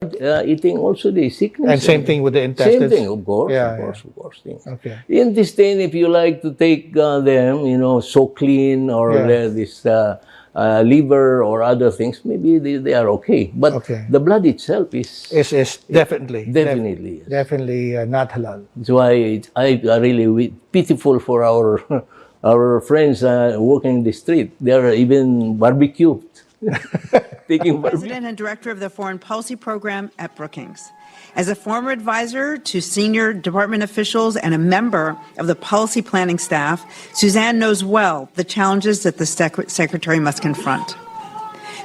eating also the sickness. And same thing with the intestines. Same thing, of course, Yeah, of course. Things. Okay. Intestine, if you like to take them, so clean or this liver or other things, maybe they are okay. But the blood itself is definitely yes. definitely not halal. That's why I really pitiful for our friends working in the street. They are even barbecued. President and Director of the Foreign Policy Program at Brookings. As a former advisor to senior department officials and a member of the policy planning staff, Suzanne knows well the challenges that the Secretary must confront.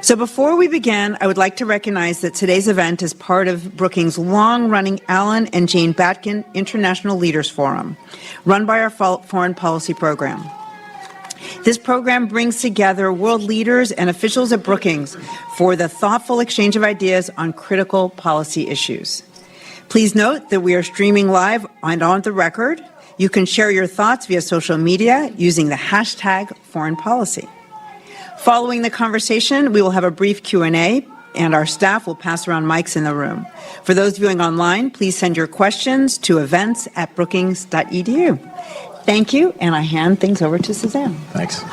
So before we begin, I would like to recognize that today's event is part of Brookings' long-running Alan and Jane Batkin International Leaders Forum, run by our Foreign Policy Program. This program brings together world leaders and officials at Brookings for the thoughtful exchange of ideas on critical policy issues. Please note that we are streaming live and on the record. You can share your thoughts via social media using the hashtag Foreign Policy. Following the conversation, we will have a brief Q&A, and our staff will pass around mics in the room. For those viewing online, please send your questions to events@brookings.edu. Thank you, and I hand things over to Suzanne. Thanks.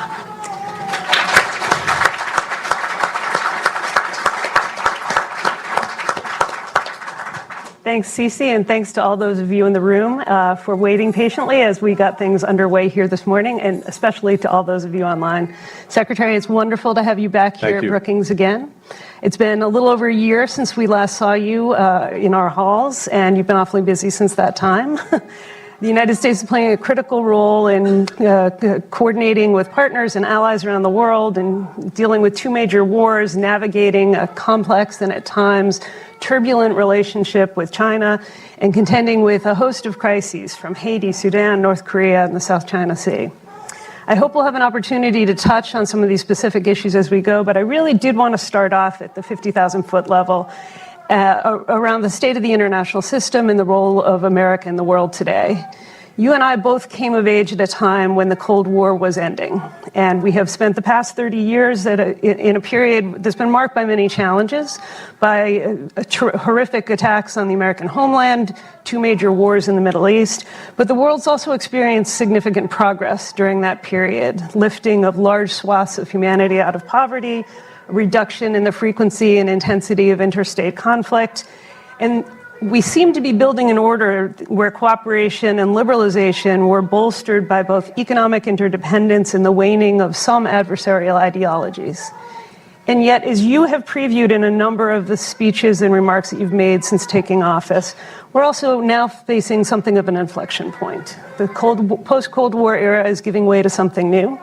Thanks, Cece, and thanks to all those of you in the room for waiting patiently as we got things underway here this morning, and especially to all those of you online. Secretary, it's wonderful to have you back here at Brookings again. It's been a little over a year since we last saw you in our halls, and you've been awfully busy since that time. The United States is playing a critical role in coordinating with partners and allies around the world and dealing with two major wars, navigating a complex and at times turbulent relationship with China, and contending with a host of crises from Haiti, Sudan, North Korea, and the South China Sea. I hope we'll have an opportunity to touch on some of these specific issues as we go, but I really did want to start off at the 50,000-foot level around the state of the international system and the role of America in the world today. You and I both came of age at a time when the Cold War was ending, and we have spent the past 30 years in a period that's been marked by many challenges, by horrific attacks on the American homeland, two major wars in the Middle East, but the world's also experienced significant progress during that period, lifting of large swaths of humanity out of poverty, reduction in the frequency and intensity of interstate conflict. And we seem to be building an order where cooperation and liberalization were bolstered by both economic interdependence and the waning of some adversarial ideologies. And yet, as you have previewed in a number of the speeches and remarks that you've made since taking office, we're also now facing something of an inflection point. The post-Cold War era is giving way to something new.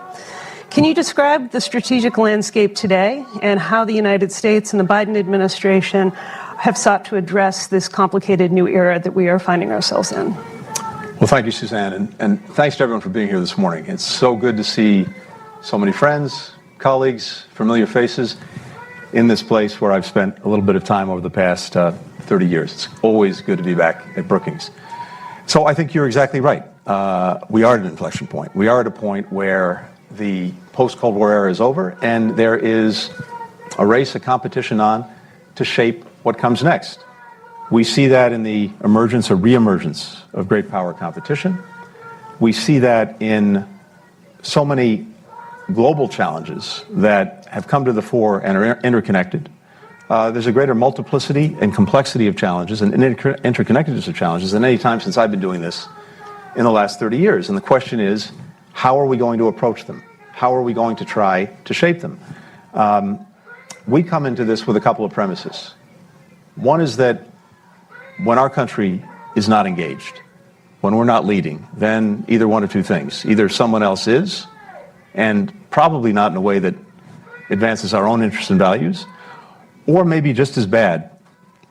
Can you describe the strategic landscape today and how the United States and the Biden administration have sought to address this complicated new era that we are finding ourselves in? Well, thank you, Suzanne, and thanks to everyone for being here this morning. It's so good to see so many friends, colleagues, familiar faces in this place where I've spent a little bit of time over the past 30 years. It's always good to be back at Brookings. So I think you're exactly right. We are at an inflection point. We are at a point where the post-Cold War era is over, and there is a race, a competition on to shape what comes next. We see that in the emergence or reemergence of great power competition. We see that in so many global challenges that have come to the fore and are interconnected. There's a greater multiplicity and complexity of challenges and interconnectedness of challenges than any time since I've been doing this in the last 30 years. And the question is, how are we going to approach them? How are we going to try to shape them? We come into this with a couple of premises. One is that when our country is not engaged, when we're not leading, then either one of two things. Either someone else is, and probably not in a way that advances our own interests and values, or maybe just as bad,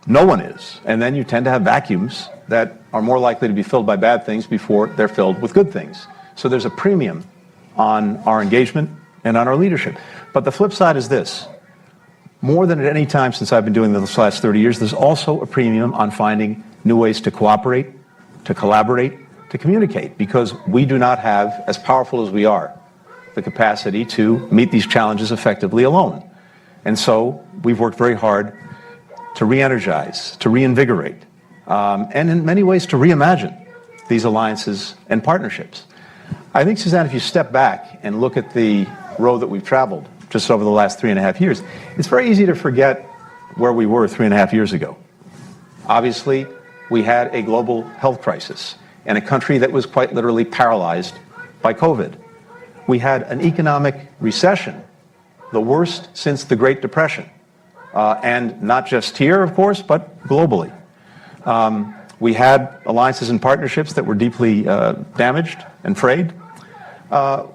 no one is. And then you tend to have vacuums that are more likely to be filled by bad things before they're filled with good things. So there's a premium on our engagement and on our leadership. But the flip side is this. More than at any time since I've been doing this last 30 years, there's also a premium on finding new ways to cooperate, to collaborate, to communicate, because we do not have, as powerful as we are, the capacity to meet these challenges effectively alone. And so we've worked very hard to re-energize, to reinvigorate, and in many ways to reimagine these alliances and partnerships. I think, Suzanne, if you step back and look at the road that we've traveled just over the last 3.5 years, it's very easy to forget where we were 3.5 years ago. Obviously, we had a global health crisis and a country that was quite literally paralyzed by COVID. We had an economic recession, the worst since the Great Depression, and not just here, of course, but globally. We had alliances and partnerships that were deeply damaged and frayed.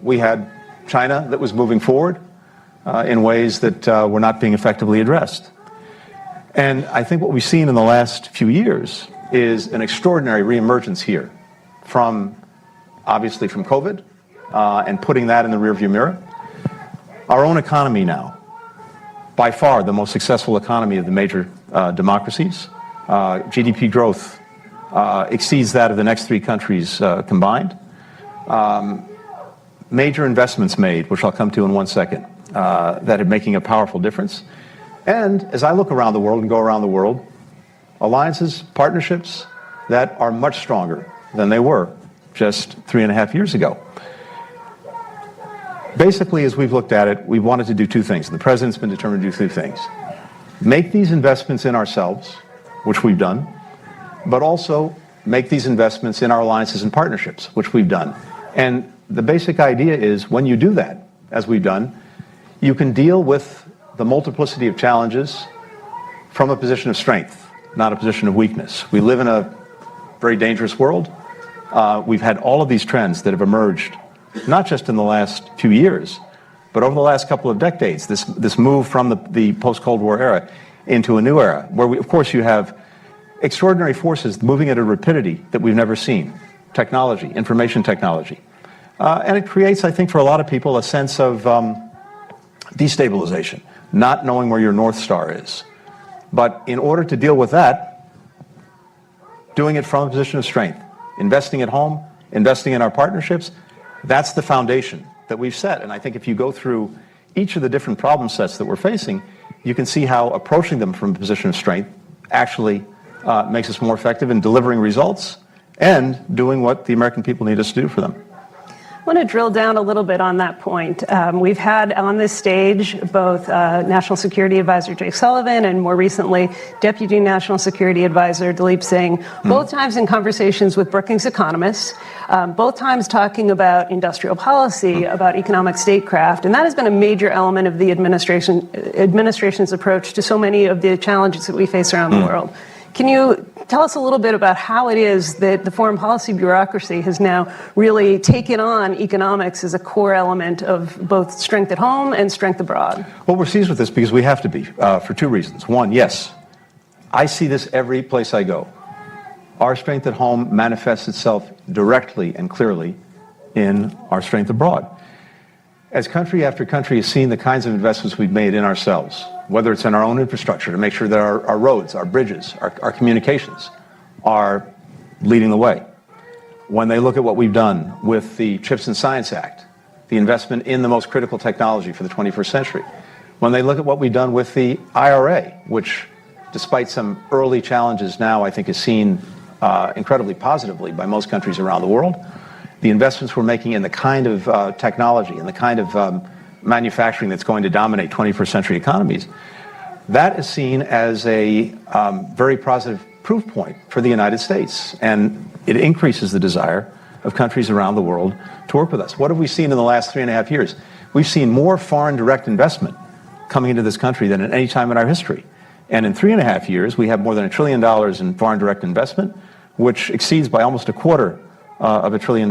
We had China that was moving forward in ways that were not being effectively addressed. And I think what we've seen in the last few years is an extraordinary reemergence here from, obviously, from COVID and putting that in the rearview mirror. Our own economy now, by far the most successful economy of the major democracies. GDP growth exceeds that of the next 3 countries combined. Major investments made, which I'll come to in one second, that are making a powerful difference. And as I look around the world and go around the world, alliances, partnerships that are much stronger than they were just 3.5 years ago. Basically, as we've looked at it, we wanted to do 2 things. And the president's been determined to do 2 things. Make these investments in ourselves, which we've done, but also make these investments in our alliances and partnerships, which we've done. And the basic idea is when you do that, as we've done, you can deal with the multiplicity of challenges from a position of strength, not a position of weakness. We live in a very dangerous world. We've had all of these trends that have emerged, not just in the last few years, but over the last couple of decades, this move from the post-Cold War era into a new era, where, of course, you have extraordinary forces moving at a rapidity that we've never seen. Technology, information technology. And it creates, I think, for a lot of people, a sense of destabilization, not knowing where your North Star is. But in order to deal with that, doing it from a position of strength, investing at home, investing in our partnerships, that's the foundation that we've set. And I think if you go through each of the different problem sets that we're facing, you can see how approaching them from a position of strength actually makes us more effective in delivering results and doing what the American people need us to do for them. I want to drill down a little bit on that point. We've had on this stage both National Security Advisor Jake Sullivan and more recently Deputy National Security Advisor Dalip Singh, both times in conversations with Brookings economists, both times talking about industrial policy, about economic statecraft, and that has been a major element of the administration's approach to so many of the challenges that we face around the world. Can you tell us a little bit about how it is that the foreign policy bureaucracy has now really taken on economics as a core element of both strength at home and strength abroad? Well, we're seized with this because we have to be, for 2 reasons. One, yes, I see this every place I go. Our strength at home manifests itself directly and clearly in our strength abroad. As country after country has seen the kinds of investments we've made in ourselves, whether it's in our own infrastructure to make sure that our roads, our bridges, our communications are leading the way. When they look at what we've done with the CHIPS and Science Act, the investment in the most critical technology for the 21st century. When they look at what we've done with the IRA, which, despite some early challenges now, I think is seen incredibly positively by most countries around the world. The investments we're making in the kind of technology and the kind of manufacturing that's going to dominate 21st century economies, that is seen as a very positive proof point for the United States. And it increases the desire of countries around the world to work with us. What have we seen in the last 3.5 years? We've seen more foreign direct investment coming into this country than at any time in our history. And in 3.5 years, we have more than $1 trillion in foreign direct investment, which exceeds by almost $250 billion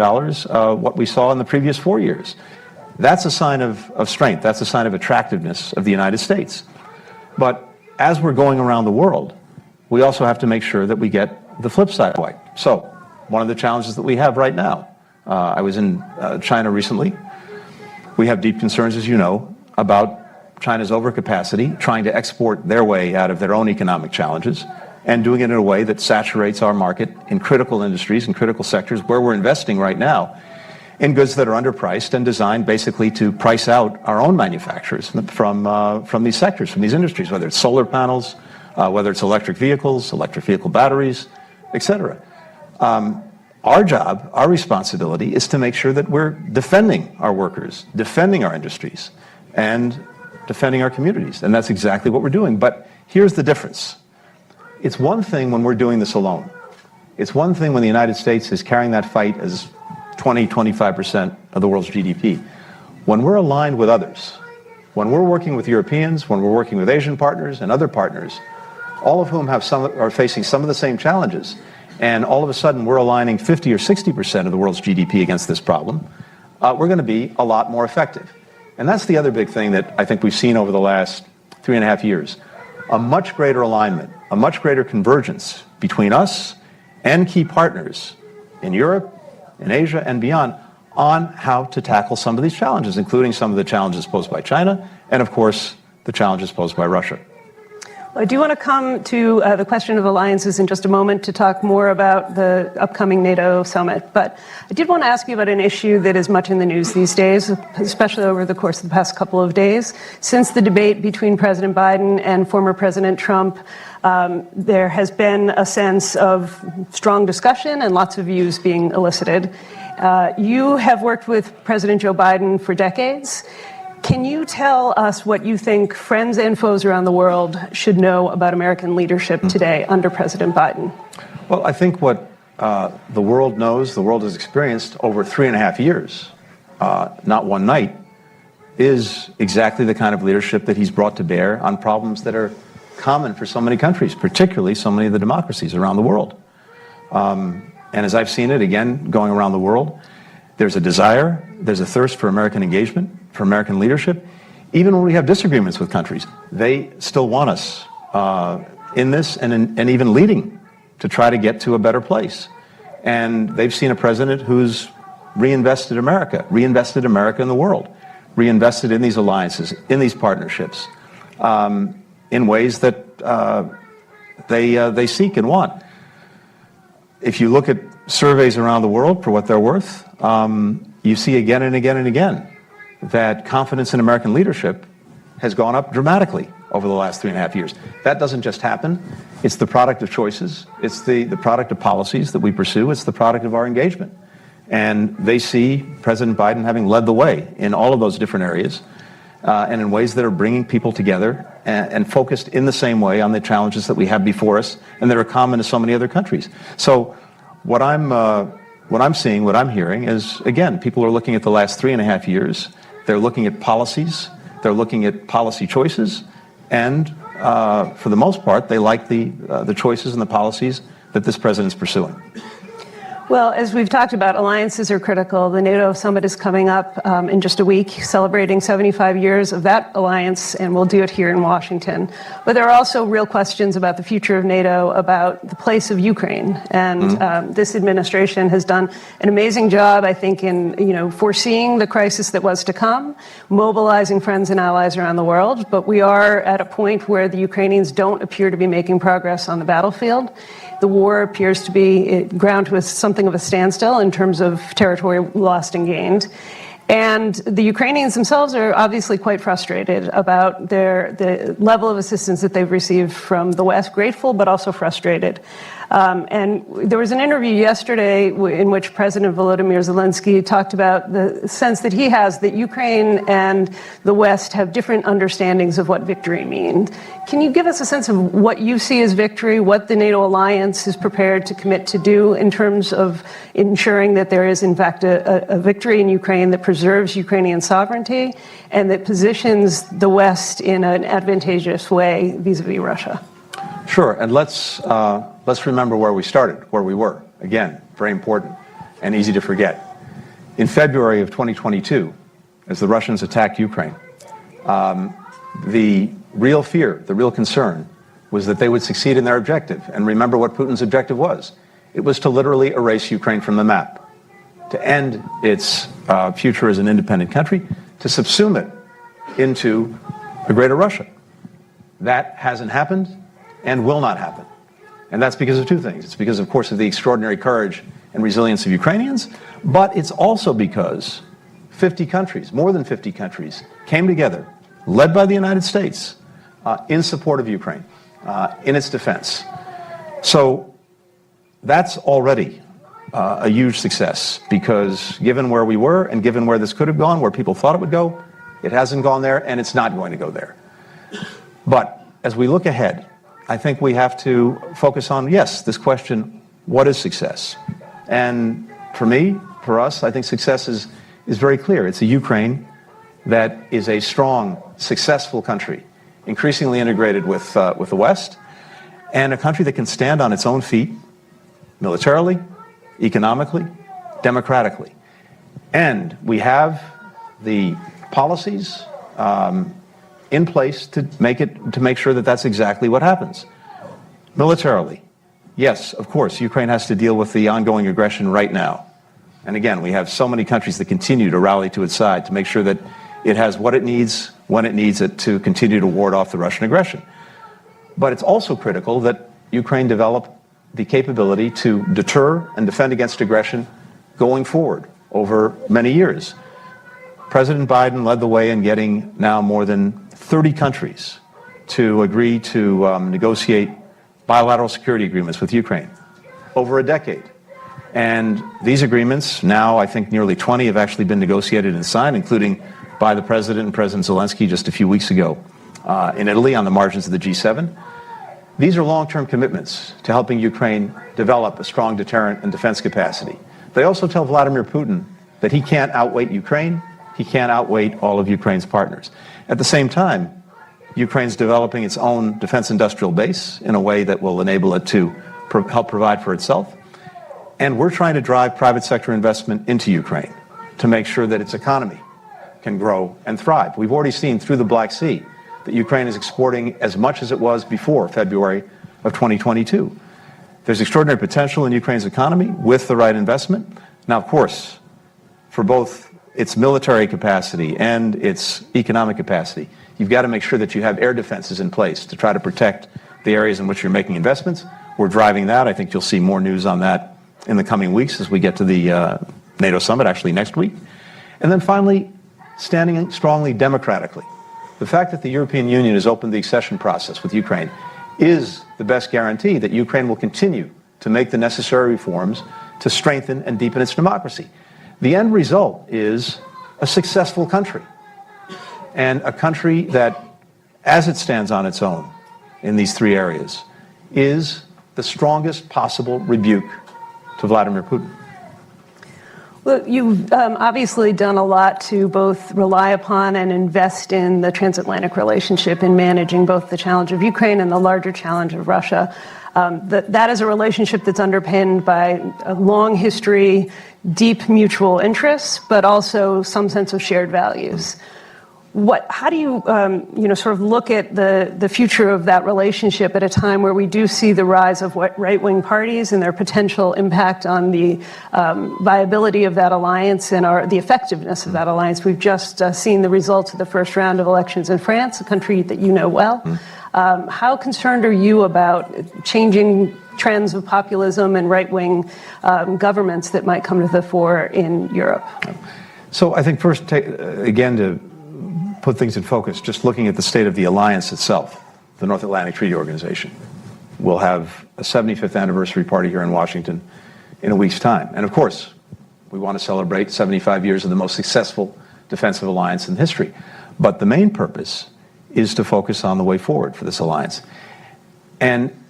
what we saw in the previous 4 years. That's a sign of strength. That's a sign of attractiveness of the United States. But as we're going around the world, we also have to make sure that we get the flip side right. So one of the challenges that we have right now, I was in China recently. We have deep concerns, as you know, about China's overcapacity, trying to export their way out of their own economic challenges, and doing it in a way that saturates our market in critical industries and critical sectors where we're investing right now in goods that are underpriced and designed basically to price out our own manufacturers from these sectors, from these industries, whether it's solar panels whether it's electric vehicle batteries, etc. Our job, our responsibility is to make sure that we're defending our workers, defending our industries, and defending our communities. And that's exactly what we're doing. But here's the difference. It's one thing when we're doing this alone. It's one thing when the United States is carrying that fight as 20-25% of the world's GDP. When we're aligned with others, when we're working with Europeans, when we're working with Asian partners and other partners, all of whom are facing some of the same challenges, and all of a sudden we're aligning 50 or 60% of the world's GDP against this problem, we're going to be a lot more effective. And that's the other big thing that I think we've seen over the last 3.5 years. A much greater alignment, a much greater convergence between us and key partners in Europe, in Asia, and beyond on how to tackle some of these challenges, including some of the challenges posed by China and, of course, the challenges posed by Russia. Well, I do want to come to the question of alliances in just a moment to talk more about the upcoming NATO summit. But I did want to ask you about an issue that is much in the news these days, especially over the course of the past couple of days. Since the debate between President Biden and former President Trump, there has been a sense of strong discussion and lots of views being elicited. You have worked with President Joe Biden for decades. Can you tell us what you think friends and foes around the world should know about American leadership today under President Biden? Well, I think what the world knows, the world has experienced over 3.5 years, not one night, is exactly the kind of leadership that he's brought to bear on problems that are common for so many countries, particularly so many of the democracies around the world. And as I've seen it, again, going around the world, there's a desire, there's a thirst for American engagement, for American leadership. Even when we have disagreements with countries, they still want us in this and even leading to try to get to a better place. And they've seen a president who's reinvested America in the world, reinvested in these alliances, in these partnerships, in ways that they seek and want. If you look at surveys around the world, for what they're worth, you see again and again and again that confidence in American leadership has gone up dramatically over the last 3.5 years. That doesn't just happen. It's the product of choices. It's the product of policies that we pursue. It's the product of our engagement. And they see President Biden having led the way in all of those different areas and in ways that are bringing people together and focused in the same way on the challenges that we have before us and that are common to so many other countries. So what I'm seeing, what I'm hearing is, again, people are looking at the last 3.5 years. They're looking at policies. They're looking at policy choices. And for the most part, they like the choices and the policies that this president's pursuing. Well, as we've talked about, alliances are critical. The NATO summit is coming up in just a week, celebrating 75 years of that alliance, and we'll do it here in Washington. But there are also real questions about the future of NATO, about the place of Ukraine. And this administration has done an amazing job, I think, in foreseeing the crisis that was to come, mobilizing friends and allies around the world. But we are at a point where the Ukrainians don't appear to be making progress on the battlefield. The war appears to be ground to something of a standstill in terms of territory lost and gained. And the Ukrainians themselves are obviously quite frustrated about the level of assistance that they've received from the West, grateful but also frustrated. And there was an interview yesterday in which President Volodymyr Zelensky talked about the sense that he has that Ukraine and the West have different understandings of what victory means. Can you give us a sense of what you see as victory, what the NATO alliance is prepared to commit to do in terms of ensuring that there is, in fact, a victory in Ukraine that preserves Ukrainian sovereignty and that positions the West in an advantageous way vis-a-vis Russia? Sure, and let's remember where we started, where we were. Again, very important and easy to forget. In February of 2022, as the Russians attacked Ukraine, the real fear, the real concern, was that they would succeed in their objective. And remember what Putin's objective was. It was to literally erase Ukraine from the map, to end its future as an independent country, to subsume it into a greater Russia. That hasn't happened and will not happen. And that's because of two things. It's because, of course, of the extraordinary courage and resilience of Ukrainians, but it's also because 50 countries, more than 50 countries, came together, led by the United States, in support of Ukraine. in its defense. So that's already a huge success, because given where we were and given where this could have gone, where people thought it would go, it hasn't gone there, and it's not going to go there. But as we look ahead, I think we have to focus on, yes, this question, what is success? And for me, for us, I think success is very clear. It's a Ukraine that is a strong, successful country, increasingly integrated with the West, and a country that can stand on its own feet, militarily, economically, democratically. And we have the policies in place to make sure that that's exactly what happens. Militarily, yes, of course, Ukraine has to deal with the ongoing aggression right now. And again, we have so many countries that continue to rally to its side to make sure that it has what it needs, when it needs it, to continue to ward off the Russian aggression. But it's also critical that Ukraine develop the capability to deter and defend against aggression going forward over many years. President Biden led the way in getting now more than 30 countries to agree to negotiate bilateral security agreements with Ukraine over a decade. And these agreements, now I think nearly 20 have actually been negotiated and signed, including by the President and President Zelensky just a few weeks ago in Italy on the margins of the G7. These are long-term commitments to helping Ukraine develop a strong deterrent and defense capacity. They also tell Vladimir Putin that he can't outweight Ukraine, he can't outweight all of Ukraine's partners. At the same time, Ukraine's developing its own defense industrial base in a way that will enable it to help provide for itself. And we're trying to drive private sector investment into Ukraine to make sure that its economy can grow and thrive. We've already seen through the Black Sea that Ukraine is exporting as much as it was before February of 2022. There's extraordinary potential in Ukraine's economy with the right investment. Now, of course, for both its military capacity and its economic capacity, you've got to make sure that you have air defenses in place to try to protect the areas in which you're making investments. We're driving that. I think you'll see more news on that in the coming weeks as we get to the NATO summit, actually next week. And then finally, standing strongly democratically. The fact that the European Union has opened the accession process with Ukraine is the best guarantee that Ukraine will continue to make the necessary reforms to strengthen and deepen its democracy. The end result is a successful country, and a country that, as it stands on its own in these three areas, is the strongest possible rebuke to Vladimir Putin. Well, you've obviously done a lot to both rely upon and invest in the transatlantic relationship in managing both the challenge of Ukraine and the larger challenge of Russia. That is a relationship that's underpinned by a long history, deep mutual interests, but also some sense of shared values. How do you, sort of look at the future of that relationship at a time where we do see the rise of right-wing parties and their potential impact on the viability of that alliance and the effectiveness of that alliance? We've just seen the results of the first round of elections in France, a country that you know well. How concerned are you about changing trends of populism and right-wing governments that might come to the fore in Europe? So I think first, again, to put things in focus, just looking at the state of the alliance itself, the North Atlantic Treaty Organization. We'll have a 75th anniversary party here in Washington in a week's time. And of course, we want to celebrate 75 years of the most successful defensive alliance in history. But the main purpose is to focus on the way forward for this alliance. And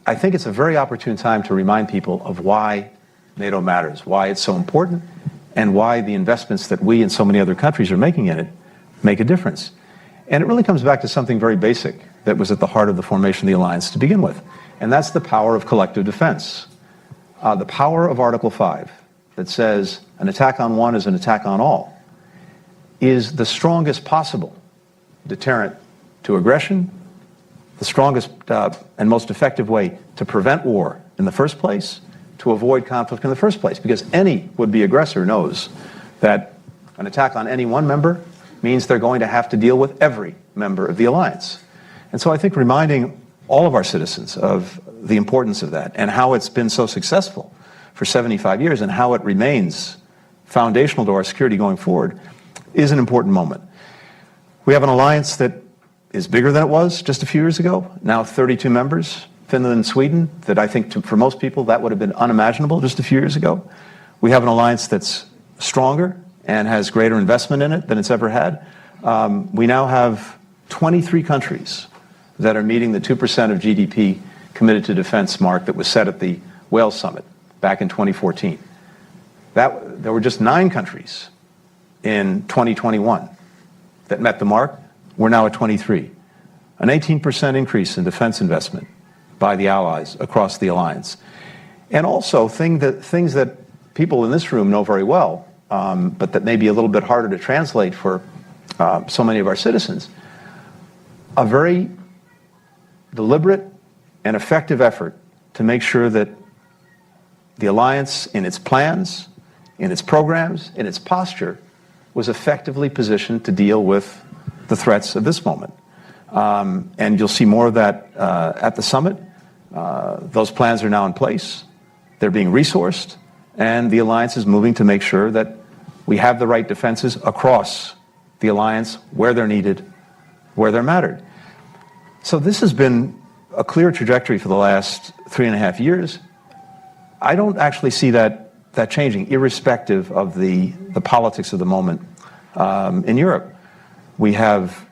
I think it's a very opportune time to remind people of why NATO matters, why it's so important, and why the investments that we and so many other countries are making in it make a difference. And it really comes back to something very basic that was at the heart of the formation of the alliance to begin with, and that's the power of collective defense. The power of Article 5 that says an attack on one is an attack on all is the strongest possible deterrent to aggression, the strongest and most effective way to prevent war in the first place, to avoid conflict in the first place, because any would-be aggressor knows that an attack on any one member means they're going to have to deal with every member of the alliance. And so I think reminding all of our citizens of the importance of that and how it's been so successful for 75 years and how it remains foundational to our security going forward is an important moment. We have an alliance that is bigger than it was just a few years ago. Now 32 members, Finland and Sweden, that I think for most people that would have been unimaginable just a few years ago. We have an alliance that's stronger and has greater investment in it than it's ever had. We now have 23 countries that are meeting the 2% of GDP committed to defense mark that was set at the Wales Summit back in 2014. There were just 9 countries in 2021 that met the mark. We're now at 23. An 18% increase in defense investment by the allies across the alliance. And also things that people in this room know very well, but that may be a little bit harder to translate for so many of our citizens. A very deliberate and effective effort to make sure that the alliance in its plans, in its programs, in its posture, was effectively positioned to deal with the threats of this moment. And you'll see more of that at the summit. Those plans are now in place. They're being resourced, and the alliance is moving to make sure that we have the right defenses across the alliance where they're needed, where they're mattered. So this has been a clear trajectory for the last 3.5 years. I don't actually see that changing, irrespective of the politics of the moment in Europe. We have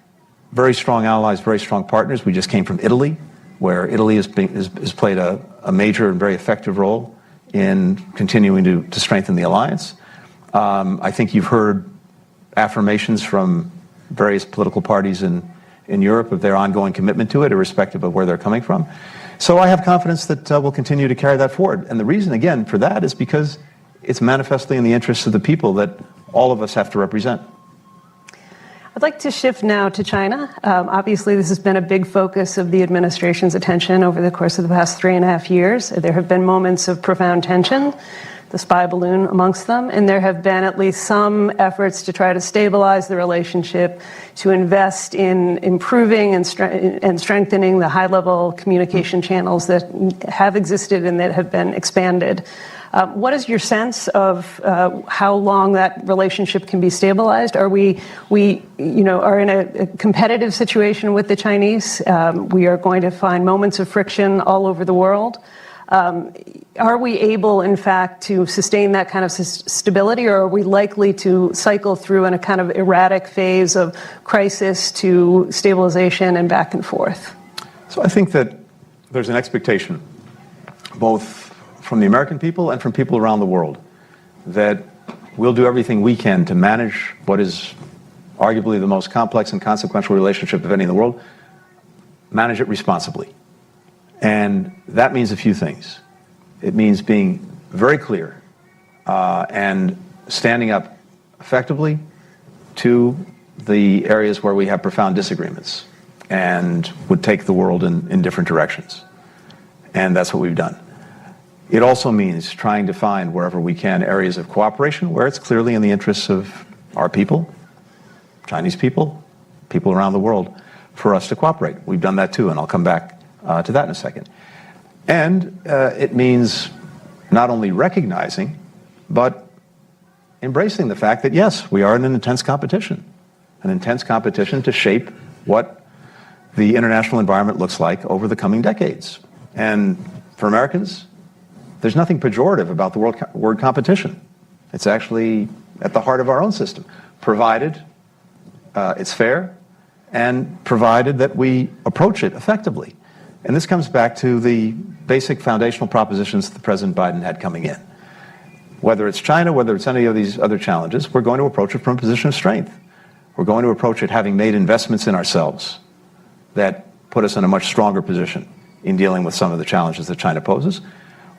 very strong allies, very strong partners. We just came from Italy, where Italy has played a major and very effective role in continuing to strengthen the alliance. I think you've heard affirmations from various political parties in Europe of their ongoing commitment to it, irrespective of where they're coming from. So I have confidence that we'll continue to carry that forward. And the reason, again, for that is because it's manifestly in the interests of the people that all of us have to represent. I'd like to shift now to China. Obviously, this has been a big focus of the administration's attention over the course of the past 3.5 years. There have been moments of profound tension, the spy balloon amongst them, and there have been at least some efforts to try to stabilize the relationship, to invest in improving and strengthening the high-level communication channels that have existed and that have been expanded. What is your sense of how long that relationship can be stabilized? Are we are in a competitive situation with the Chinese? We are going to find moments of friction all over the world. Are we able, in fact, to sustain that kind of stability, or are we likely to cycle through in a kind of erratic phase of crisis to stabilization and back and forth? So I think that there's an expectation, both from the American people and from people around the world, that we'll do everything we can to manage what is arguably the most complex and consequential relationship of any in the world, manage it responsibly. And that means a few things. It means being very clear and standing up effectively to the areas where we have profound disagreements and would take the world in different directions. And that's what we've done. It also means trying to find, wherever we can, areas of cooperation where it's clearly in the interests of our people, Chinese people, people around the world, for us to cooperate. We've done that too, and I'll come back to that in a second. And it means not only recognizing, but embracing the fact that, yes, we are in an intense competition to shape what the international environment looks like over the coming decades. And for Americans, there's nothing pejorative about the word competition. It's actually at the heart of our own system, provided it's fair and provided that we approach it effectively. And this comes back to the basic foundational propositions that President Biden had coming in. Whether it's China, whether it's any of these other challenges, we're going to approach it from a position of strength. We're going to approach it having made investments in ourselves that put us in a much stronger position in dealing with some of the challenges that China poses.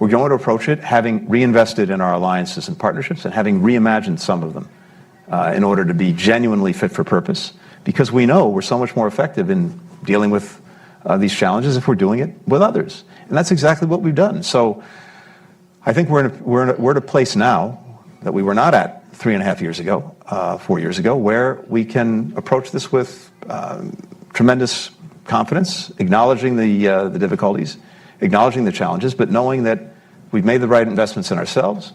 We're going to approach it having reinvested in our alliances and partnerships and having reimagined some of them in order to be genuinely fit for purpose, because we know we're so much more effective in dealing with these challenges if we're doing it with others. And that's exactly what we've done. So I think we're at a place now that we were not at 3.5 years ago, 4 years ago, where we can approach this with tremendous confidence, acknowledging the difficulties, acknowledging the challenges, but knowing that we've made the right investments in ourselves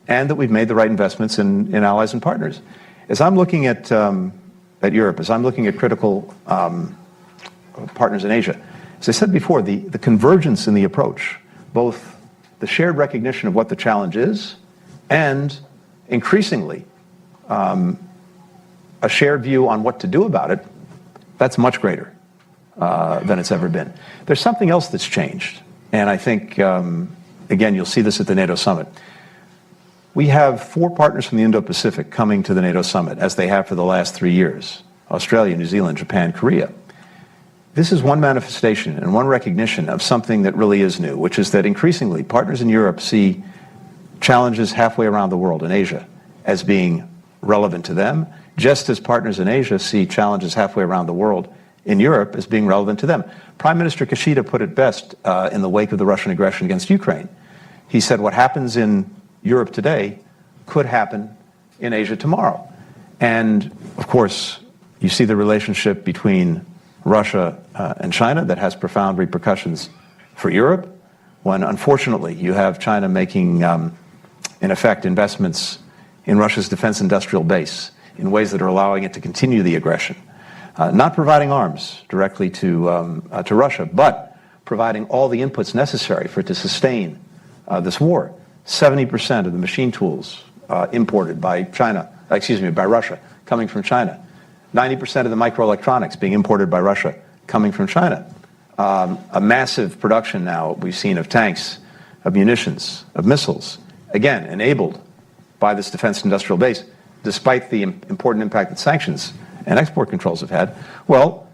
and that we've made the right investments in allies and partners. As I'm looking at Europe, as I'm looking at critical partners in Asia. As I said before, the convergence in the approach, both the shared recognition of what the challenge is and increasingly a shared view on what to do about it, that's much greater than it's ever been. There's something else that's changed, and I think, again, you'll see this at the NATO summit. We have 4 partners from the Indo-Pacific coming to the NATO summit, as they have for the last 3 years: Australia, New Zealand, Japan, Korea. This is one manifestation and one recognition of something that really is new, which is that increasingly partners in Europe see challenges halfway around the world in Asia as being relevant to them, just as partners in Asia see challenges halfway around the world in Europe as being relevant to them. Prime Minister Kishida put it best in the wake of the Russian aggression against Ukraine. He said what happens in Europe today could happen in Asia tomorrow. And, of course, you see the relationship between Russia and China that has profound repercussions for Europe, when, unfortunately, you have China making, in effect, investments in Russia's defense industrial base in ways that are allowing it to continue the aggression. Not providing arms directly to Russia, but providing all the inputs necessary for it to sustain this war. 70% of the machine tools imported by Russia, coming from China. 90% of the microelectronics being imported by Russia, coming from China. A massive production now we've seen of tanks, of munitions, of missiles, again, enabled by this defense industrial base, despite the important impact that sanctions and export controls have had. Well,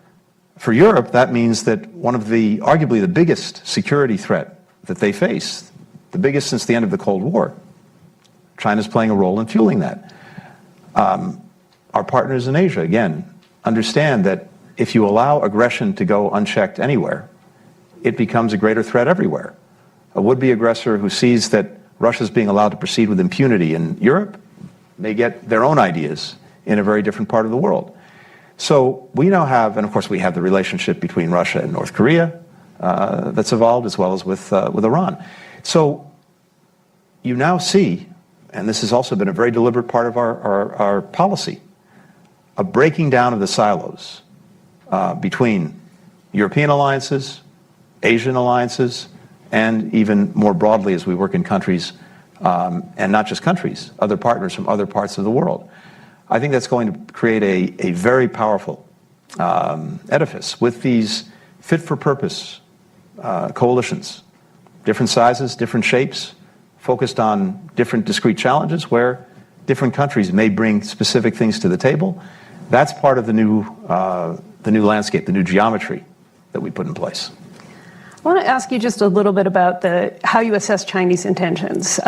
for Europe, that means that one of the, arguably the biggest security threat that they face, the biggest since the end of the Cold War, China's playing a role in fueling that. Our partners in Asia, again, understand that if you allow aggression to go unchecked anywhere, it becomes a greater threat everywhere. A would-be aggressor who sees that Russia's being allowed to proceed with impunity in Europe may get their own ideas in a very different part of the world. So we now have, and of course we have the relationship between Russia and North Korea that's evolved, as well as with Iran. So you now see, and this has also been a very deliberate part of our policy, a breaking down of the silos between European alliances, Asian alliances, and even more broadly as we work in countries, and not just countries, other partners from other parts of the world. I think that's going to create a very powerful edifice with these fit-for-purpose coalitions, different sizes, different shapes, focused on different discrete challenges where different countries may bring specific things to the table. That's part of the new landscape, the new geometry that we put in place. I want to ask you just a little bit about how you assess Chinese intentions.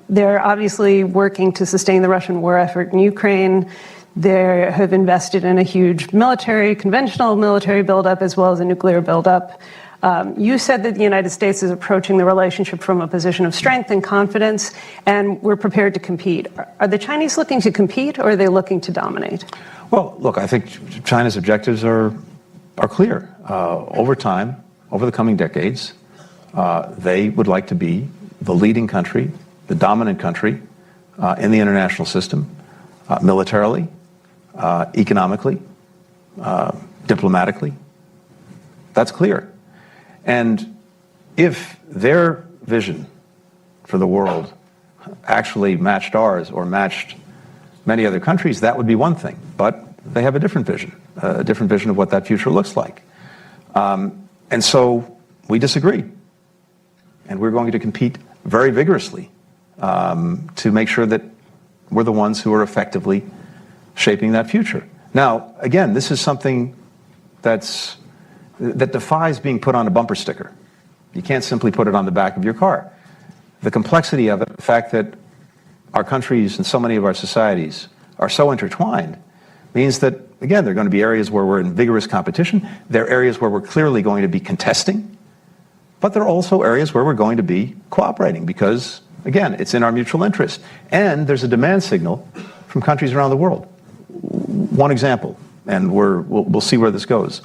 They're obviously working to sustain the Russian war effort in Ukraine. They have invested in a huge conventional military buildup, as well as a nuclear buildup. You said that the United States is approaching the relationship from a position of strength and confidence, and we're prepared to compete. Are the Chinese looking to compete, or are they looking to dominate? Well, look, I think China's objectives are clear. Over time, over the coming decades, they would like to be the leading country, the dominant country in the international system, militarily, economically, diplomatically. That's clear. And if their vision for the world actually matched ours or matched many other countries, that would be one thing. But they have a different vision of what that future looks like. And so we disagree. And we're going to compete very vigorously to make sure that we're the ones who are effectively shaping that future. Now, again, this is something that defies being put on a bumper sticker. You can't simply put it on the back of your car. The complexity of it, the fact that our countries and so many of our societies are so intertwined, means that, again, there are going to be areas where we're in vigorous competition. There are areas where we're clearly going to be contesting. But there are also areas where we're going to be cooperating because, again, it's in our mutual interest. And there's a demand signal from countries around the world. One example, and we'll see where this goes.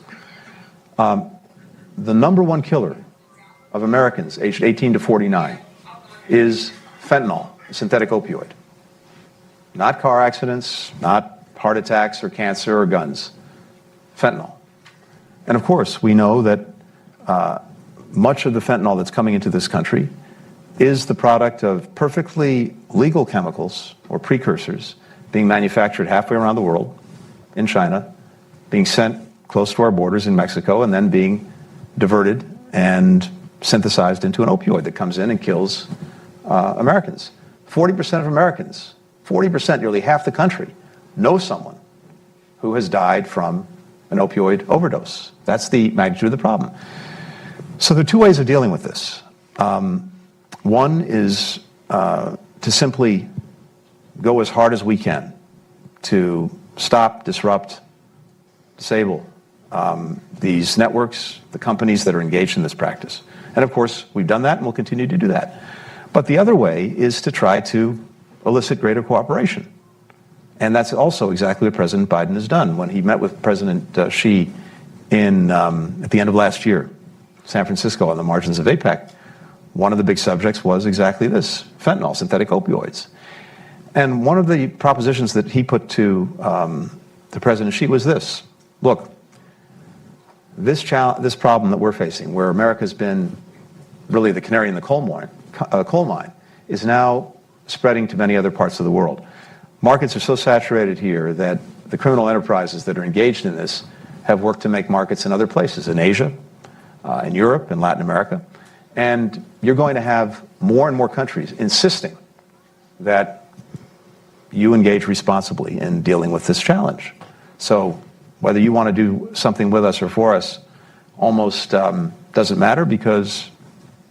The number one killer of Americans aged 18 to 49 is fentanyl, a synthetic opioid. Not car accidents, not heart attacks or cancer or guns. Fentanyl. And of course, we know that much of the fentanyl that's coming into this country is the product of perfectly legal chemicals or precursors being manufactured halfway around the world in China, being sent close to our borders in Mexico, and then being diverted and synthesized into an opioid that comes in and kills Americans. 40% of Americans, 40%, nearly half the country, know someone who has died from an opioid overdose. That's the magnitude of the problem. So there are two ways of dealing with this. One is to simply go as hard as we can to stop, disrupt, disable these networks, the companies that are engaged in this practice. And of course, we've done that and we'll continue to do that. But the other way is to try to elicit greater cooperation. And that's also exactly what President Biden has done. When he met with President Xi at the end of last year, San Francisco, on the margins of APEC, one of the big subjects was exactly this: fentanyl, synthetic opioids. And one of the propositions that he put to President Xi was this: look, this problem that we're facing, where America's been really the canary in the coal mine, is now spreading to many other parts of the world. Markets are so saturated here that the criminal enterprises that are engaged in this have worked to make markets in other places, in Asia, in Europe, in Latin America. And you're going to have more and more countries insisting that you engage responsibly in dealing with this challenge. So whether you want to do something with us or for us almost doesn't matter, because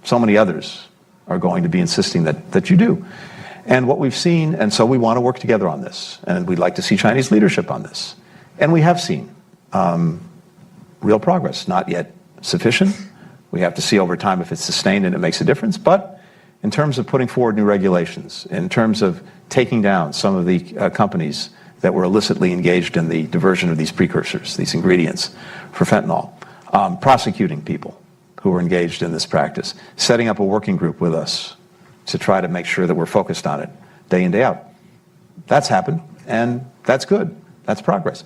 so many others are going to be insisting that you do. And what we've seen, and so we want to work together on this, and we'd like to see Chinese leadership on this. And we have seen real progress, not yet sufficient. We have to see over time if it's sustained and it makes a difference. But in terms of putting forward new regulations, in terms of taking down some of the companies that were illicitly engaged in the diversion of these precursors, these ingredients for fentanyl, prosecuting people who were engaged in this practice, setting up a working group with us to try to make sure that we're focused on it day in, day out. That's happened, and that's good. That's progress.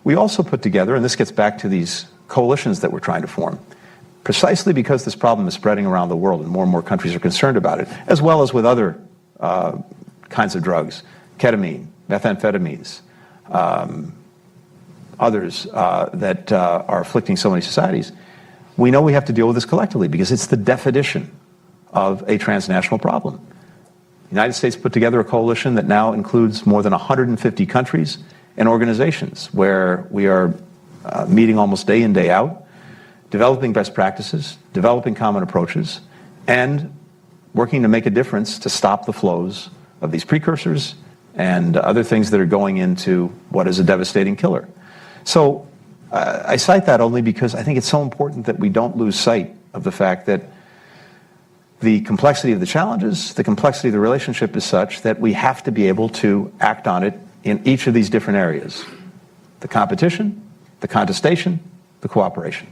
We also put together, and this gets back to these coalitions that we're trying to form, precisely because this problem is spreading around the world and more countries are concerned about it, as well as with other kinds of drugs, ketamine, methamphetamines, others that are afflicting so many societies. We know we have to deal with this collectively because it's the definition of a transnational problem. The United States put together a coalition that now includes more than 150 countries and organizations, where we are meeting almost day in, day out, developing best practices, developing common approaches, and working to make a difference to stop the flows of these precursors and other things that are going into what is a devastating killer. So I cite that only because I think it's so important that we don't lose sight of the fact that the complexity of the challenges, the complexity of the relationship is such that we have to be able to act on it in each of these different areas: the competition, the contestation, the cooperation.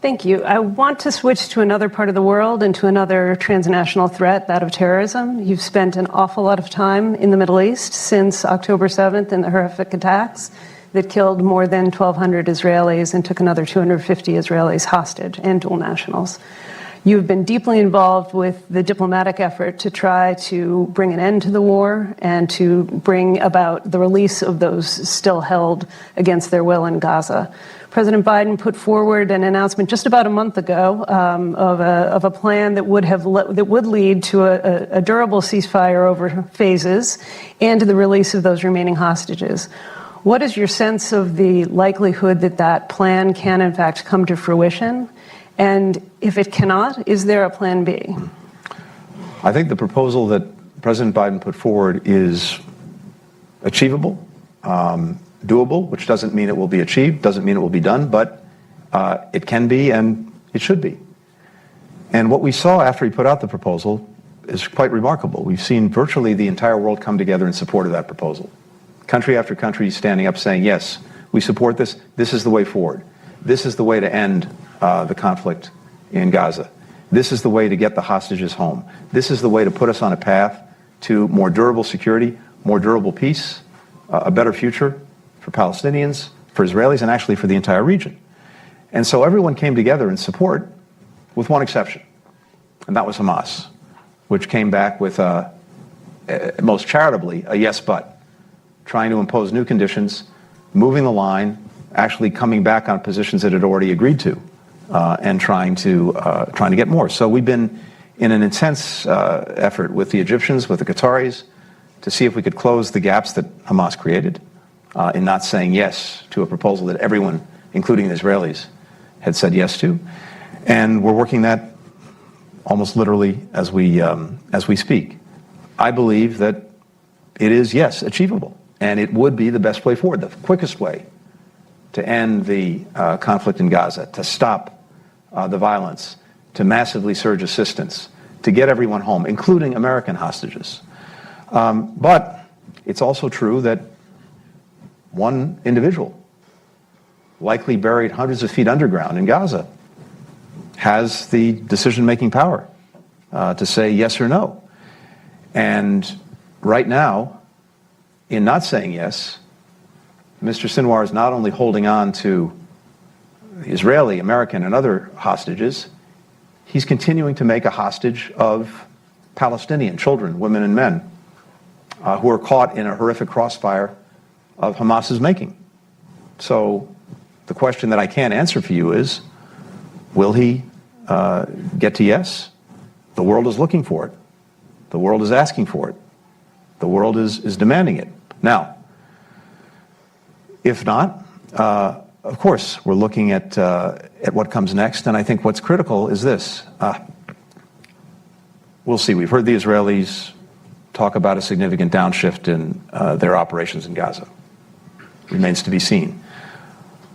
Thank you. I want to switch to another part of the world and to another transnational threat, that of terrorism. You've spent an awful lot of time in the Middle East since October 7th and the horrific attacks that killed more than 1,200 Israelis and took another 250 Israelis hostage, and dual nationals. You've been deeply involved with the diplomatic effort to try to bring an end to the war and to bring about the release of those still held against their will in Gaza. President Biden put forward an announcement just about a month ago of a plan that would lead to a durable ceasefire over phases and to the release of those remaining hostages. What is your sense of the likelihood that that plan can, in fact, come to fruition? And if it cannot, is there a plan B? I think the proposal that President Biden put forward is achievable, doable, which doesn't mean it will be achieved, doesn't mean it will be done, but it can be and it should be. And what we saw after he put out the proposal is quite remarkable. We've seen virtually the entire world come together in support of that proposal. Country after country standing up saying, yes, we support this. This is the way forward. This is the way to end the conflict in Gaza. This is the way to get the hostages home. This is the way to put us on a path to more durable security, more durable peace, a better future for Palestinians, for Israelis, and actually for the entire region. And so everyone came together in support, with one exception, and that was Hamas, which came back with, most charitably, a yes but, trying to impose new conditions, moving the line, actually coming back on positions it had already agreed to, and trying to get more. So we've been in an intense effort with the Egyptians, with the Qataris, to see if we could close the gaps that Hamas created in not saying yes to a proposal that everyone, including the Israelis, had said yes to. And we're working that almost literally as we speak. I believe that it is, yes, achievable, and it would be the best way forward, the quickest way to end the conflict in Gaza, to stop the violence, to massively surge assistance, to get everyone home, including American hostages. But it's also true that one individual, likely buried hundreds of feet underground in Gaza, has the decision-making power to say yes or no. And right now, in not saying yes, Mr. Sinwar is not only holding on to Israeli, American, and other hostages, he's continuing to make a hostage of Palestinian children, women, and men who are caught in a horrific crossfire of Hamas's making. So the question that I can't answer for you is, will he get to yes? The world is looking for it. The world is asking for it. The world is demanding it. Now, if not, of course, we're looking at what comes next, and I think what's critical is this. We'll see. We've heard the Israelis talk about a significant downshift in their operations in Gaza. Remains to be seen.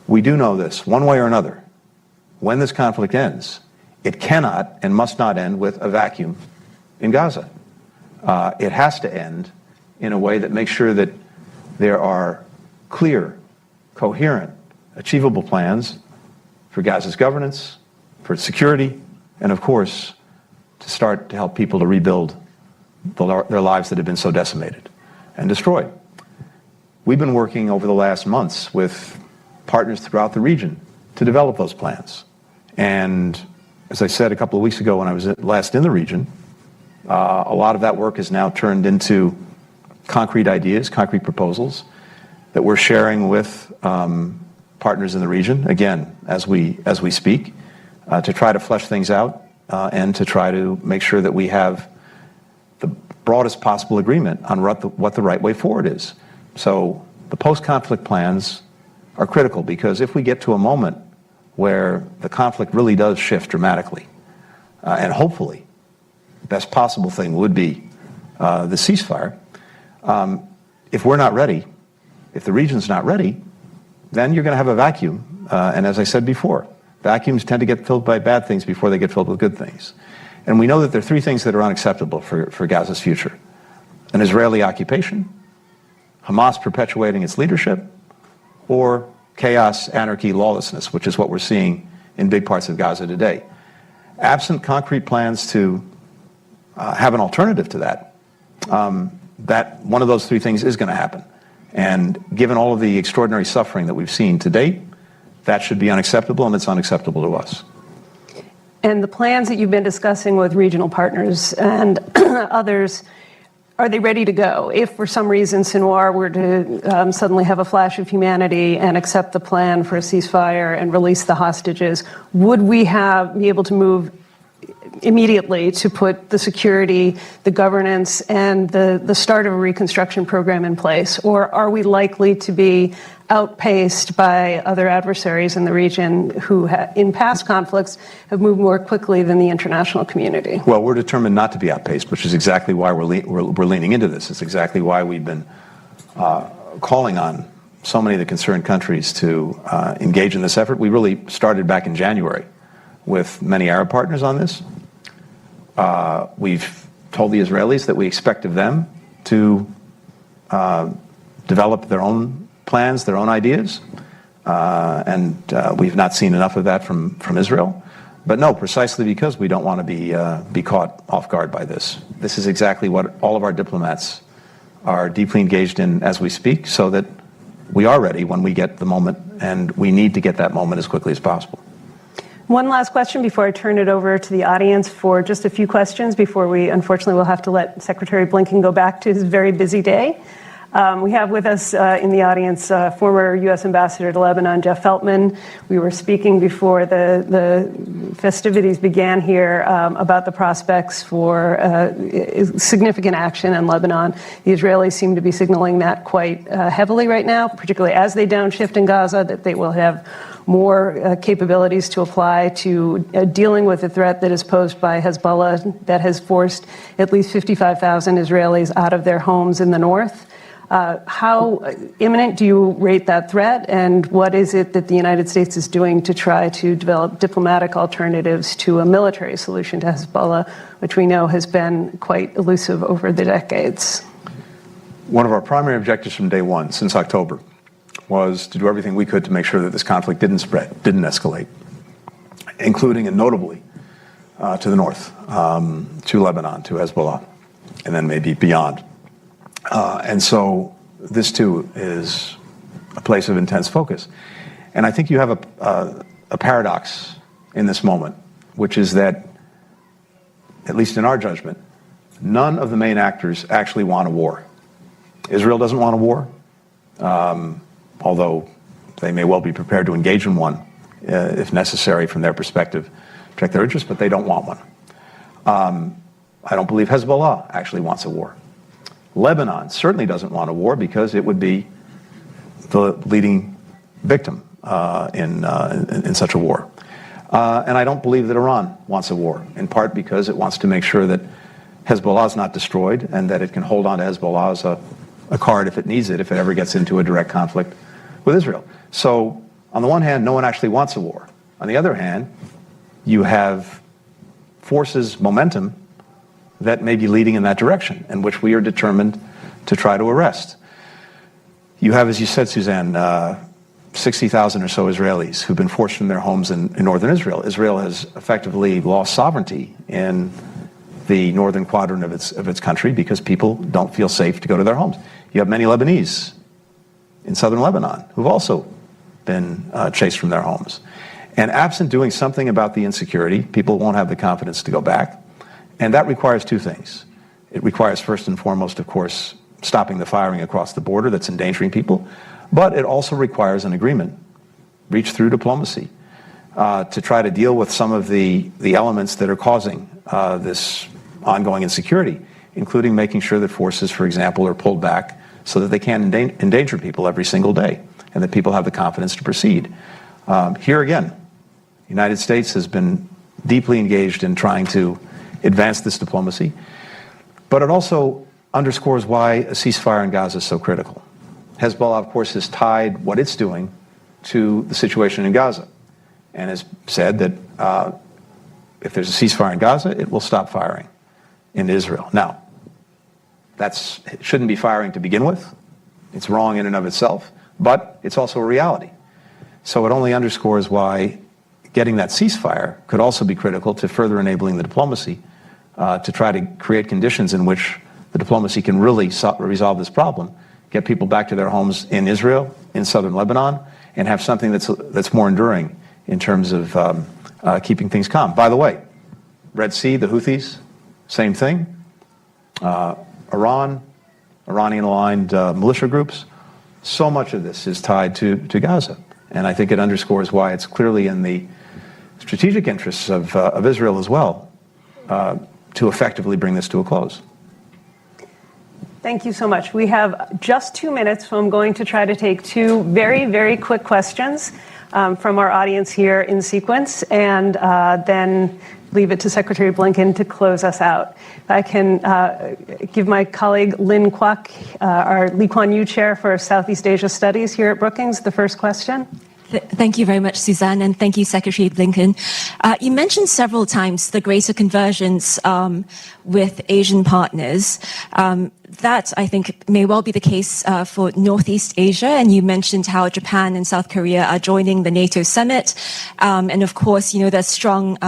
We do know this, one way or another. When this conflict ends, it cannot and must not end with a vacuum in Gaza. It has to end in a way that makes sure that there are clear, coherent, achievable plans for Gaza's governance, for its security, and of course, to start to help people to rebuild their lives that have been so decimated and destroyed. We've been working over the last months with partners throughout the region to develop those plans. And as I said a couple of weeks ago when I was last in the region, a lot of that work is now turned into concrete ideas, concrete proposals that we're sharing with partners in the region, again, as we speak, to try to flesh things out and to try to make sure that we have the broadest possible agreement on what the right way forward is. So the post-conflict plans are critical, because if we get to a moment where the conflict really does shift dramatically, and hopefully the best possible thing would be the ceasefire, if we're not ready, if the region's not ready, then you're going to have a vacuum. And as I said before, vacuums tend to get filled by bad things before they get filled with good things. And we know that there are three things that are unacceptable for Gaza's future: an Israeli occupation, Hamas perpetuating its leadership, or chaos, anarchy, lawlessness, which is what we're seeing in big parts of Gaza today. Absent concrete plans to have an alternative to that, that one of those three things is going to happen. And given all of the extraordinary suffering that we've seen to date, that should be unacceptable, and it's unacceptable to us. And the plans that you've been discussing with regional partners and others, are they ready to go? If for some reason Sinwar were to suddenly have a flash of humanity and accept the plan for a ceasefire and release the hostages, would we be able to move immediately to put the security, the governance, and the start of a reconstruction program in place? Or are we likely to be outpaced by other adversaries in the region who, in past conflicts, have moved more quickly than the international community? Well, we're determined not to be outpaced, which is exactly why we're leaning into this. It's exactly why we've been calling on so many of the concerned countries to engage in this effort. We really started back in January with many Arab partners on this. We've told the Israelis that we expect of them to develop their own plans, their own ideas, and we've not seen enough of that from Israel. But no, precisely because we don't want to be caught off guard by this. This is exactly what all of our diplomats are deeply engaged in as we speak, so that we are ready when we get the moment, and we need to get that moment as quickly as possible. One last question before I turn it over to the audience for just a few questions before we, unfortunately, will have to let Secretary Blinken go back to his very busy day. We have with us in the audience former U.S. Ambassador to Lebanon, Jeff Feltman. We were speaking before the festivities began here about the prospects for significant action in Lebanon. The Israelis seem to be signaling that quite heavily right now, particularly as they downshift in Gaza, that they will have more capabilities to apply to dealing with the threat that is posed by Hezbollah that has forced at least 55,000 Israelis out of their homes in the north. How imminent do you rate that threat, and what is it that the United States is doing to try to develop diplomatic alternatives to a military solution to Hezbollah, which we know has been quite elusive over the decades? One of our primary objectives from day one, since October, was to do everything we could to make sure that this conflict didn't spread, didn't escalate, including and notably to the north, to Lebanon, to Hezbollah, and then maybe beyond. And so this, too, is a place of intense focus. And I think you have a paradox in this moment, which is that, at least in our judgment, none of the main actors actually want a war. Israel doesn't want a war, although they may well be prepared to engage in one if necessary from their perspective, protect their interests, but they don't want one. I don't believe Hezbollah actually wants a war. Lebanon certainly doesn't want a war because it would be the leading victim in such a war. And I don't believe that Iran wants a war, in part because it wants to make sure that Hezbollah is not destroyed and that it can hold on to Hezbollah as a card if it needs it, if it ever gets into a direct conflict with Israel. So on the one hand, no one actually wants a war. On the other hand, you have forces, momentum, that may be leading in that direction, and which we are determined to try to arrest. You have, as you said, Suzanne, 60,000 or so Israelis who've been forced from their homes in northern Israel. Israel has effectively lost sovereignty in the northern quadrant of its country because people don't feel safe to go to their homes. You have many Lebanese in southern Lebanon who've also been chased from their homes. And absent doing something about the insecurity, people won't have the confidence to go back. And that requires two things. It requires, first and foremost, of course, stopping the firing across the border that's endangering people. But it also requires an agreement, reached through diplomacy, to try to deal with some of the elements that are causing this ongoing insecurity, including making sure that forces, for example, are pulled back so that they can't endanger people every single day and that people have the confidence to proceed. Here again, the United States has been deeply engaged in trying to advance this diplomacy, but it also underscores why a ceasefire in Gaza is so critical. Hezbollah, of course, has tied what it's doing to the situation in Gaza and has said that if there's a ceasefire in Gaza, it will stop firing in Israel. Now, it shouldn't be firing to begin with. It's wrong in and of itself, but it's also a reality. So it only underscores why getting that ceasefire could also be critical to further enabling the diplomacy to try to create conditions in which the diplomacy can really resolve this problem, get people back to their homes in Israel, in southern Lebanon, and have something that's more enduring in terms of keeping things calm. By the way, Red Sea, the Houthis, same thing. Iranian-aligned militia groups. So much of this is tied to Gaza. And I think it underscores why it's clearly in the strategic interests of Israel as well to effectively bring this to a close. Thank you so much. We have just 2 minutes, so I'm going to try to take two very, very quick questions from our audience here in sequence, and then leave it to Secretary Blinken to close us out. If I can give my colleague Lynn Kwok, our Lee Kuan Yew Chair for Southeast Asia Studies here at Brookings, the first question. Thank you very much, Suzanne, and thank you, Secretary Blinken. You mentioned several times the greater convergence with Asian partners. That, I think, may well be the case for Northeast Asia, and you mentioned how Japan and South Korea are joining the NATO summit. And of course, there's strong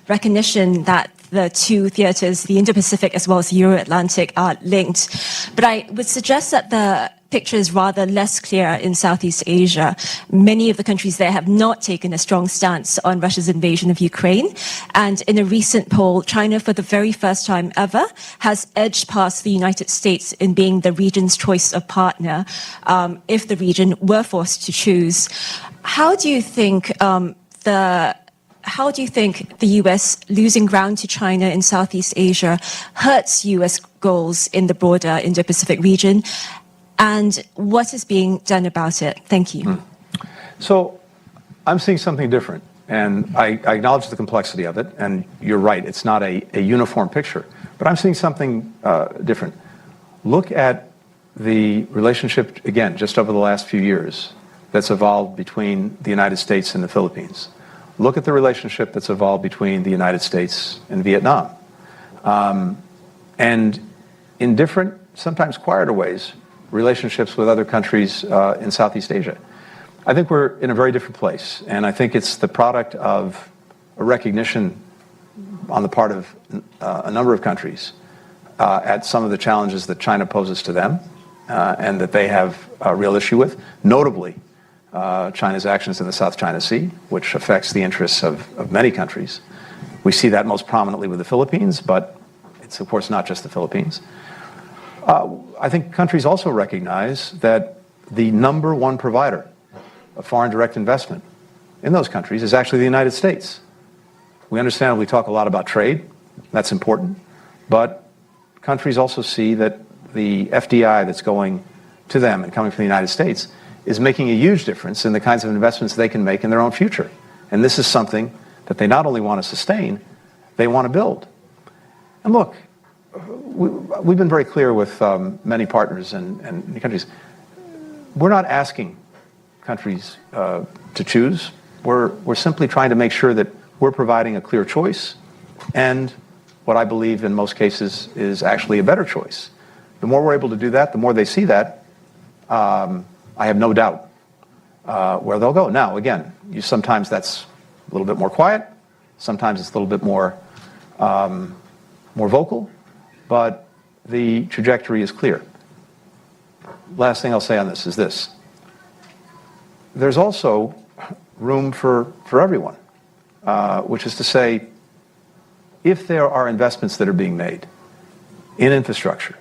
recognition that the two theaters, the Indo-Pacific as well as the Euro-Atlantic, are linked. But I would suggest that the picture is rather less clear in Southeast Asia. Many of the countries there have not taken a strong stance on Russia's invasion of Ukraine. And in a recent poll, China, for the very first time ever, has edged past the United States in being the region's choice of partner if the region were forced to choose. How do you think the U.S. losing ground to China in Southeast Asia hurts U.S. goals in the broader Indo-Pacific region? And what is being done about it? Thank you. So I'm seeing something different. And I acknowledge the complexity of it. And you're right, it's not a uniform picture. But I'm seeing something different. Look at the relationship, again, just over the last few years, that's evolved between the United States and the Philippines. Look at the relationship that's evolved between the United States and Vietnam. And in different, sometimes quieter ways, relationships with other countries in Southeast Asia. I think we're in a very different place. And I think it's the product of a recognition on the part of a number of countries at some of the challenges that China poses to them and that they have a real issue with, notably China's actions in the South China Sea, which affects the interests of many countries. We see that most prominently with the Philippines, but it's, of course, not just the Philippines. I think countries also recognize that the number one provider of foreign direct investment in those countries is actually the United States. We understand we talk a lot about trade. That's important. But countries also see that the FDI that's going to them and coming from the United States is making a huge difference in the kinds of investments they can make in their own future. And this is something that they not only want to sustain, they want to build. And look, we've been very clear with many partners and many countries. We're not asking countries to choose. We're simply trying to make sure that we're providing a clear choice and what I believe in most cases is actually a better choice. The more we're able to do that, the more they see that, I have no doubt where they'll go. Now, again, sometimes that's a little bit more quiet. Sometimes it's a little bit more vocal. But the trajectory is clear. Last thing I'll say on this is this. There's also room for everyone, which is to say, if there are investments that are being made in infrastructure,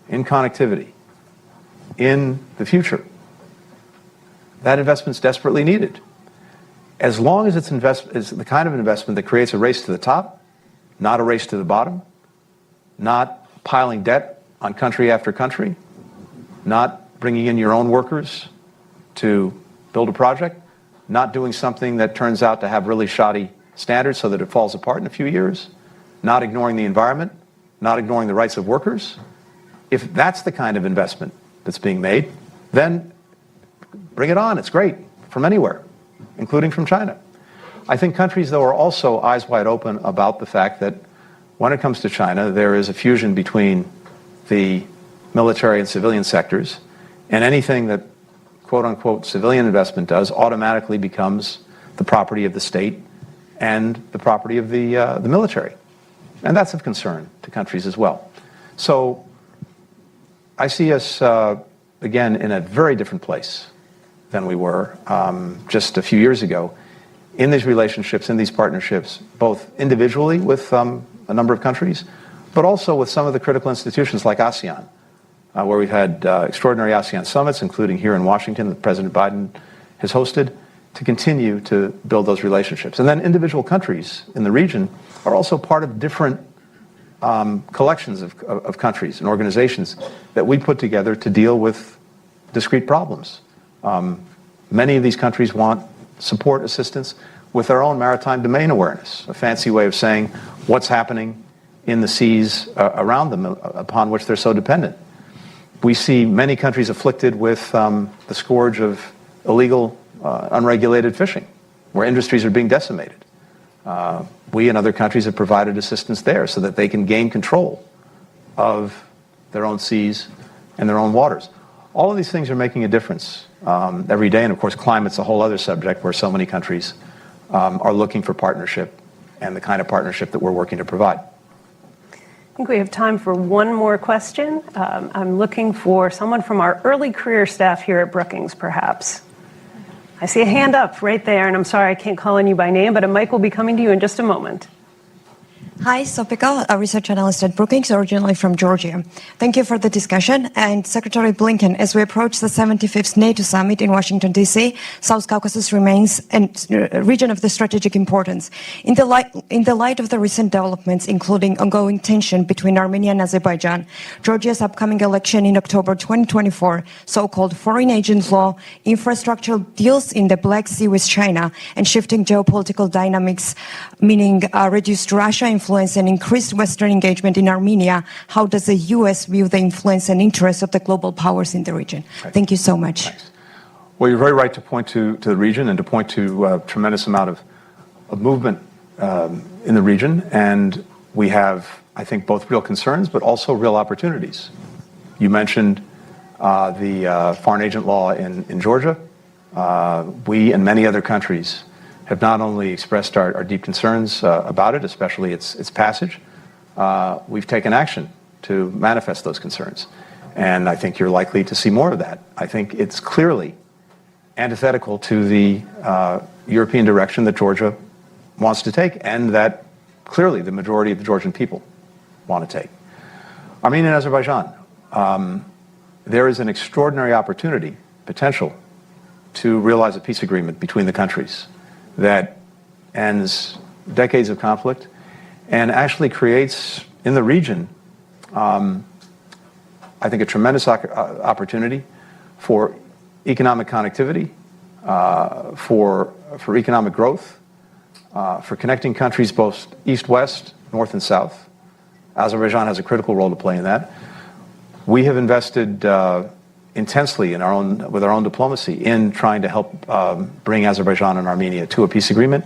in connectivity, in the future, that investment's desperately needed. As long as it's the kind of investment that creates a race to the top, not a race to the bottom, not piling debt on country after country, not bringing in your own workers to build a project, not doing something that turns out to have really shoddy standards so that it falls apart in a few years, not ignoring the environment, not ignoring the rights of workers. If that's the kind of investment that's being made, then bring it on. It's great from anywhere, including from China. I think countries, though, are also eyes wide open about the fact that when it comes to China, there is a fusion between the military and civilian sectors, and anything that, quote-unquote, civilian investment does automatically becomes the property of the state and the property of the military. And that's of concern to countries as well. So I see us, again, in a very different place than we were just a few years ago in these relationships, in these partnerships, both individually with a number of countries, but also with some of the critical institutions like ASEAN, where we've had extraordinary ASEAN summits, including here in Washington that President Biden has hosted, to continue to build those relationships. And then individual countries in the region are also part of different collections of countries and organizations that we put together to deal with discrete problems. Many of these countries want support, assistance with their own maritime domain awareness, a fancy way of saying what's happening in the seas around them upon which they're so dependent. We see many countries afflicted with the scourge of illegal, unregulated fishing, where industries are being decimated. We and other countries have provided assistance there so that they can gain control of their own seas and their own waters. All of these things are making a difference every day. And of course, climate's a whole other subject where so many countries are looking for partnership and the kind of partnership that we're working to provide. I think we have time for one more question. I'm looking for someone from our early career staff here at Brookings, perhaps. I see a hand up right there, and I'm sorry I can't call on you by name, but a mic will be coming to you in just a moment. Hi, Sopika, a research analyst at Brookings, originally from Georgia. Thank you for the discussion. And Secretary Blinken, as we approach the 75th NATO summit in Washington, D.C., South Caucasus remains a region of the strategic importance. In the light of the recent developments, including ongoing tension between Armenia and Azerbaijan, Georgia's upcoming election in October 2024, so-called foreign agent law, infrastructural deals in the Black Sea with China, and shifting geopolitical dynamics, meaning reduced Russia influence and increased Western engagement in Armenia, how does the U.S. view the influence and interests of the global powers in the region? Right. Thank you so much. Thanks. Well, you're very right to point to the region and to point to a tremendous amount of movement in the region. And we have, I think, both real concerns, but also real opportunities. You mentioned the foreign agent law in Georgia. We and many other countries have not only expressed our deep concerns about it, especially its passage, we've taken action to manifest those concerns. And I think you're likely to see more of that. I think it's clearly antithetical to the European direction that Georgia wants to take, and that clearly the majority of the Georgian people want to take. Armenia and Azerbaijan, there is an extraordinary opportunity, potential, to realize a peace agreement between the countries that ends decades of conflict and actually creates in the region, I think, a tremendous opportunity for economic connectivity, for economic growth, for connecting countries both east-west, north and south. Azerbaijan has a critical role to play in that. We have invested intensely with our own diplomacy in trying to help bring Azerbaijan and Armenia to a peace agreement.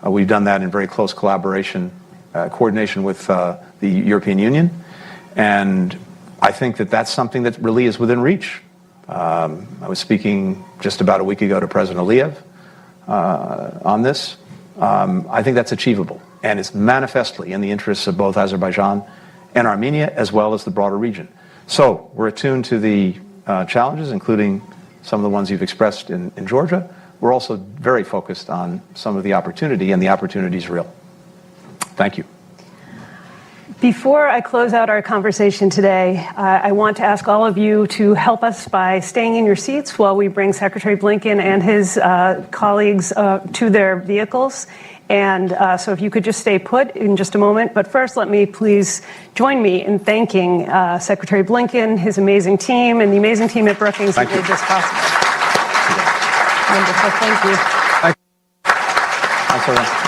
We've done that in very close coordination with the European Union. And I think that that's something that really is within reach. I was speaking just about a week ago to President Aliyev on this. I think that's achievable, and it's manifestly in the interests of both Azerbaijan and Armenia, as well as the broader region. So we're attuned to the challenges, including some of the ones you've expressed in Georgia. We're also very focused on some of the opportunity, and the opportunity is real. Thank you. Before I close out our conversation today, I want to ask all of you to help us by staying in your seats while we bring Secretary Blinken and his colleagues to their vehicles. And so if you could just stay put in just a moment. But first, let me please join me in thanking Secretary Blinken, his amazing team, and the amazing team at Brookings that made this possible. Wonderful. Thank you. Thanks, everyone.